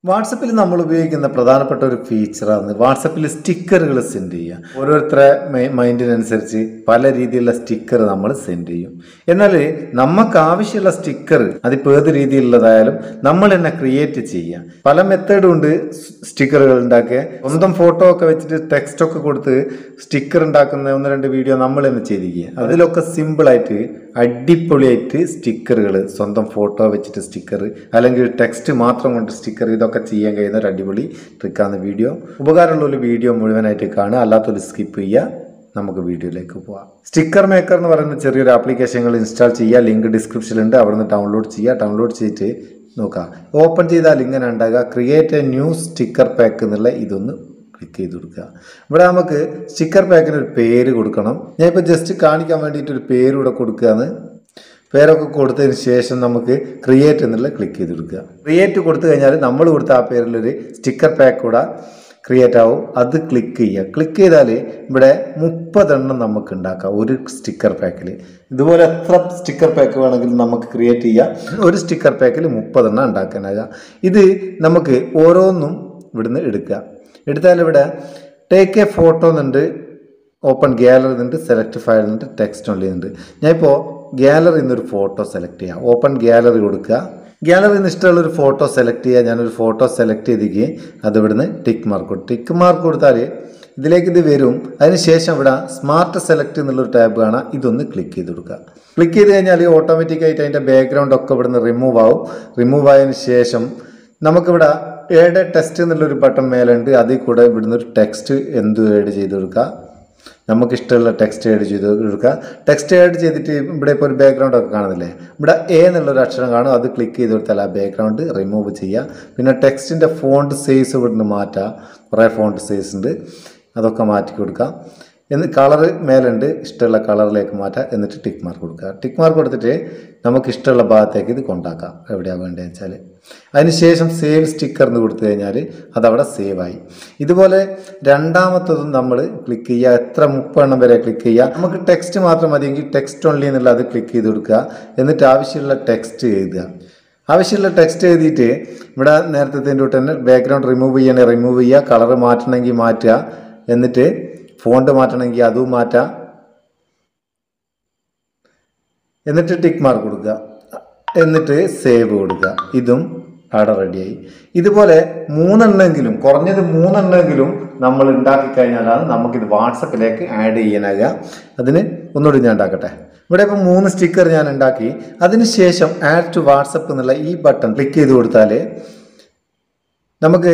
വാട്സപ്പിൽ നമ്മൾ ഉപയോഗിക്കുന്ന പ്രധാനപ്പെട്ട ഒരു ഫീച്ചറാണ് വാട്സപ്പിൽ സ്റ്റിക്കറുകൾ സെൻഡ് ചെയ്യുക. ഓരോരുത്തരുടെ മൈൻഡിനനുസരിച്ച് പല രീതിയിലുള്ള സ്റ്റിക്കർ നമ്മൾ സെൻഡ് ചെയ്യും. എന്നാൽ നമുക്ക് ആവശ്യമുള്ള സ്റ്റിക്കർ അതിപ്പോൾ ഏത് രീതിയിലുള്ളതായാലും നമ്മൾ തന്നെ ക്രിയേറ്റ് ചെയ്യുക. പല മെത്തേഡും ഉണ്ട് സ്റ്റിക്കറുകൾ ഉണ്ടാക്കുക. സ്വന്തം ഫോട്ടോ ഒക്കെ വെച്ചിട്ട് ടെക്സ്റ്റ് ഒക്കെ കൊടുത്ത് സ്റ്റിക്കർ ഉണ്ടാക്കുന്ന 1-2 വീഡിയോ നമ്മൾ തന്നെ ചെയ്തിരിക്കുക. അതിലൊക്കെ സിമ്പിളായിട്ട് അടിപൊളിയായിട്ട് സ്റ്റിക്കറുകൾ സ്വന്തം ഫോട്ടോ വെച്ചിട്ട് സ്റ്റിക്കർ അല്ലെങ്കിൽ ടെക്സ്റ്റ് മാത്രം കൊണ്ട് സ്റ്റിക്കർ ഇതൊക്കെ ചെയ്യാൻ കഴിയുന്ന ഒരു അടിപൊളി ട്രിക്കാണ് വീഡിയോ. ഉപകാരമുള്ള ഒരു വീഡിയോ മുഴുവനായിട്ട് കാണുക, അല്ലാത്തൊരു സ്കിപ്പ് ചെയ്യുക. നമുക്ക് വീഡിയോയിലേക്ക് പോവാം. സ്റ്റിക്കർ മേക്കർ എന്ന് പറയുന്ന ചെറിയൊരു ആപ്ലിക്കേഷനുകൾ ഇൻസ്റ്റാൾ ചെയ്യുക. ലിങ്ക് ഡിസ്ക്രിപ്ഷനിലുണ്ട്, അവിടെ നിന്ന് ഡൗൺലോഡ് ചെയ്യുക. ഡൗൺലോഡ് ചെയ്തിട്ട് നോക്കുക. ഓപ്പൺ ചെയ്താൽ ഇങ്ങനെ ഉണ്ടാകുക create a new sticker pack എന്നുള്ള ഇതൊന്ന് ക്ലിക്ക് ചെയ്ത് കൊടുക്കുക. ഇവിടെ നമുക്ക് സ്റ്റിക്കർ പാക്കിന് ഒരു പേര് കൊടുക്കണം. ഞാൻ ഇപ്പോൾ ജസ്റ്റ് കാണിക്കാൻ വേണ്ടിയിട്ട് ഒരു പേര് ഇവിടെ കൊടുക്കുകയാണ്. പേരൊക്കെ കൊടുത്തതിന് ശേഷം നമുക്ക് ക്രിയേറ്റ് എന്നുള്ള ക്ലിക്ക് ചെയ്ത് കൊടുക്കുക. ക്രിയേറ്റ് കൊടുത്തു കഴിഞ്ഞാൽ നമ്മൾ കൊടുത്ത ആ പേരിലൊരു സ്റ്റിക്കർ പാക്ക് കൂടെ ക്രിയേറ്റ് ആവും. അത് ക്ലിക്ക് ചെയ്യുക. ക്ലിക്ക് ചെയ്താൽ ഇവിടെ 30 എണ്ണം നമുക്ക് ഉണ്ടാക്കാം ഒരു സ്റ്റിക്കർ പാക്കിൽ. ഇതുപോലെ എത്ര സ്റ്റിക്കർ പാക്ക് വേണമെങ്കിലും നമുക്ക് ക്രിയേറ്റ് ചെയ്യാം. ഒരു സ്റ്റിക്കർ പാക്കിൽ 30 എണ്ണം ഉണ്ടാക്കാനാകുക. ഇത് നമുക്ക് ഓരോന്നും ഇവിടുന്ന് എടുക്കുക. എടുത്താൽ ഇവിടെ ടേക്ക് എ ഫോട്ടോ എന്നുണ്ട്, ഓപ്പൺ ഗാലറി എന്നുണ്ട്, സെലക്ട് ഫയൽ എന്നുണ്ട്, ടെക്സ്റ്റ് ഓൺലി എന്നുണ്ട്. ഞാനിപ്പോൾ ഗാലറിയിൽ നിന്നൊരു ഫോട്ടോ സെലക്ട് ചെയ്യാം. ഓപ്പൺ ഗാലറി കൊടുക്കുക. ഗാലറിയിൽ നിന്ന് ഇഷ്ടമുള്ളൊരു ഫോട്ടോ സെലക്ട് ചെയ്യുക. ഞാനൊരു ഫോട്ടോ സെലക്ട് ചെയ്തിരിക്കുകയും അത് ഇവിടുന്ന് ടിക്ക് മാർക്ക് കൊടുക്കും. ടിക്ക് മാർക്ക് കൊടുത്താൽ ഇതിലേക്ക് ഇത് വരും. അതിനുശേഷം ഇവിടെ സ്മാർട്ട് സെലക്ട് എന്നുള്ളൊരു ടാബ് കാണാം. ഇതൊന്ന് ക്ലിക്ക് ചെയ്ത് കൊടുക്കുക. ക്ലിക്ക് ചെയ്ത് കഴിഞ്ഞാൽ ഓട്ടോമാറ്റിക്കായിട്ട് അതിൻ്റെ ബാക്ക്ഗ്രൗണ്ട് ഒക്കെ ഇവിടുന്ന് റിമൂവ് ആവും. റിമൂവ് ആയതിനു ശേഷം നമുക്കിവിടെ ഏഡ് ടെക്സ്റ്റ് എന്നുള്ളൊരു ബട്ടൺ മേലുണ്ട്. അതിൽ കൂടെ ഇവിടുന്ന് ഒരു ടെക്സ്റ്റ് ഏഡ് ചെയ്ത് കൊടുക്കുക. നമുക്കിഷ്ടമുള്ള ടെക്സ്റ്റ് ആഡ് ചെയ്ത് കൊടുക്കുക. ടെക്സ്റ്റ് ആഡ് ചെയ്തിട്ട് ഇവിടെ ഇപ്പോൾ ഒരു ബാക്ക്ഗ്രൗണ്ട് ഒക്കെ കാണുന്നില്ലേ, ഇവിടെ എ എന്നുള്ളൊരു അക്ഷരം കാണും. അത് ക്ലിക്ക് ചെയ്ത് കൊടുത്താൽ ആ ബാക്ക്ഗ്രൗണ്ട് റിമൂവ് ചെയ്യുക. പിന്നെ ടെക്സ്റ്റിൻ്റെ ഫോണ്ട് സൈസ് ഇവിടുന്ന് മാറ്റുക. കുറേ ഫോണ്ട് സൈസ് ഉണ്ട്, അതൊക്കെ മാറ്റി കൊടുക്കുക. കളറ് മേലുണ്ട്, ഇഷ്ടമുള്ള കളറിലേക്ക് മാറ്റുക. എന്നിട്ട് ടിക്ക് മാർക്ക് കൊടുക്കുക. ടിക്ക് മാർക്ക് കൊടുത്തിട്ട് നമുക്ക് ഇഷ്ടമുള്ള ഭാഗത്തേക്ക് ഇത് കൊണ്ടാക്കാം, എവിടെയാണ് വേണ്ടതെന്ന് വെച്ചാൽ. അതിനുശേഷം സേവ് സ്റ്റിക്കർ എന്ന് കൊടുത്തു കഴിഞ്ഞാൽ അതവിടെ സേവായി. ഇതുപോലെ രണ്ടാമത്തതും നമ്മൾ ക്ലിക്ക് ചെയ്യുക. എത്ര 30 എണ്ണം വരെ ക്ലിക്ക് ചെയ്യുക. നമുക്ക് ടെക്സ്റ്റ് മാത്രം മതിയെങ്കിൽ ടെക്സ്റ്റ് ഓൺലി എന്നുള്ള അത് ക്ലിക്ക് ചെയ്ത് കൊടുക്കുക. എന്നിട്ട് ആവശ്യമുള്ള ടെക്സ്റ്റ് എഴുതുക. ആവശ്യമുള്ള ടെക്സ്റ്റ് എഴുതിയിട്ട് ഇവിടെ നേരത്തെ തൊട്ട് തന്നെ ബാക്ക്ഗ്രൗണ്ട് റിമൂവ് ചെയ്യണമെങ്കിൽ റിമൂവ് ചെയ്യുക, കളറ് മാറ്റണമെങ്കിൽ മാറ്റുക, എന്നിട്ട് ഫോണ്ട് മാറ്റണമെങ്കിൽ അതും മാറ്റാം. എന്നിട്ട് ടിക്ക് മാർക്ക് കൊടുക്കുക, എന്നിട്ട് സേവ് കൊടുക്കുക. ഇതും അവിടെ റെഡിയായി. ഇതുപോലെ 3 എണ്ണമെങ്കിലും, കുറഞ്ഞത് 3 എണ്ണമെങ്കിലും നമ്മൾ ഉണ്ടാക്കി കഴിഞ്ഞാലാണ് നമുക്കിത് വാട്സപ്പിലേക്ക് ആഡ് ചെയ്യാനാകുക. അതിന് ഒന്നുകൂടി ഞാൻ ഉണ്ടാക്കട്ടെ. ഇവിടെ ഇപ്പോൾ 3 സ്റ്റിക്കർ ഞാൻ ഉണ്ടാക്കി. അതിനുശേഷം ആഡ് ടു വാട്സപ്പ് എന്നുള്ള ഈ ബട്ടൺ ക്ലിക്ക് ചെയ്ത് കൊടുത്താൽ നമുക്ക്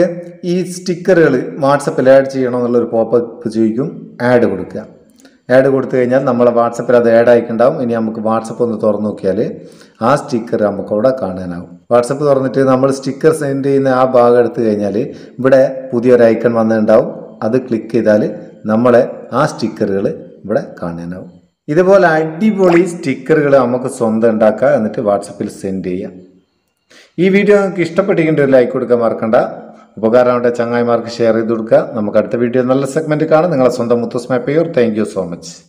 ഈ സ്റ്റിക്കറുകൾ വാട്സപ്പിൽ ആഡ് ചെയ്യണമെന്നുള്ളൊരു പോപ്പപ്പ് ചോദിക്കും. ആഡ് കൊടുക്കുക. ആഡ് കൊടുത്തു കഴിഞ്ഞാൽ നമ്മളെ വാട്സപ്പിൽ അത് ആഡ് ആയിട്ടുണ്ടാവും. ഇനി നമുക്ക് വാട്സപ്പ് ഒന്ന് തുറന്നു നോക്കിയാൽ ആ സ്റ്റിക്കർ നമുക്ക് അവിടെ കാണാനാവും. വാട്സപ്പ് തുറന്നിട്ട് നമ്മൾ സ്റ്റിക്കർ സെൻഡ് ചെയ്യുന്ന ആ ഭാഗം എടുത്തു കഴിഞ്ഞാൽ ഇവിടെ പുതിയൊരു ഐക്കൺ വന്നിട്ടുണ്ടാവും. അത് ക്ലിക്ക് ചെയ്താൽ നമ്മളെ ആ സ്റ്റിക്കറുകൾ ഇവിടെ കാണാനാവും. ഇതുപോലെ അടിപൊളി സ്റ്റിക്കറുകൾ നമുക്ക് സ്വന്തം ഉണ്ടാക്കുക, എന്നിട്ട് വാട്സപ്പിൽ സെൻഡ് ചെയ്യാം. ഈ വീഡിയോ നിങ്ങൾക്ക് ഇഷ്ടപ്പെട്ടിട്ടുണ്ടെങ്കിൽ ഒരു ലൈക്ക് കൊടുക്കാൻ മറക്കണ്ട. ഉപകാരമായിട്ട് ചങ്ങായിമാർക്ക് ഷെയർ ചെയ്ത് കൊടുക്കുക. നമുക്ക് അടുത്ത വീഡിയോ നല്ല സെഗ്മെന്റ് കാണാം. നിങ്ങളെ സ്വന്തം Muthoos Meppayur. Thank you so much.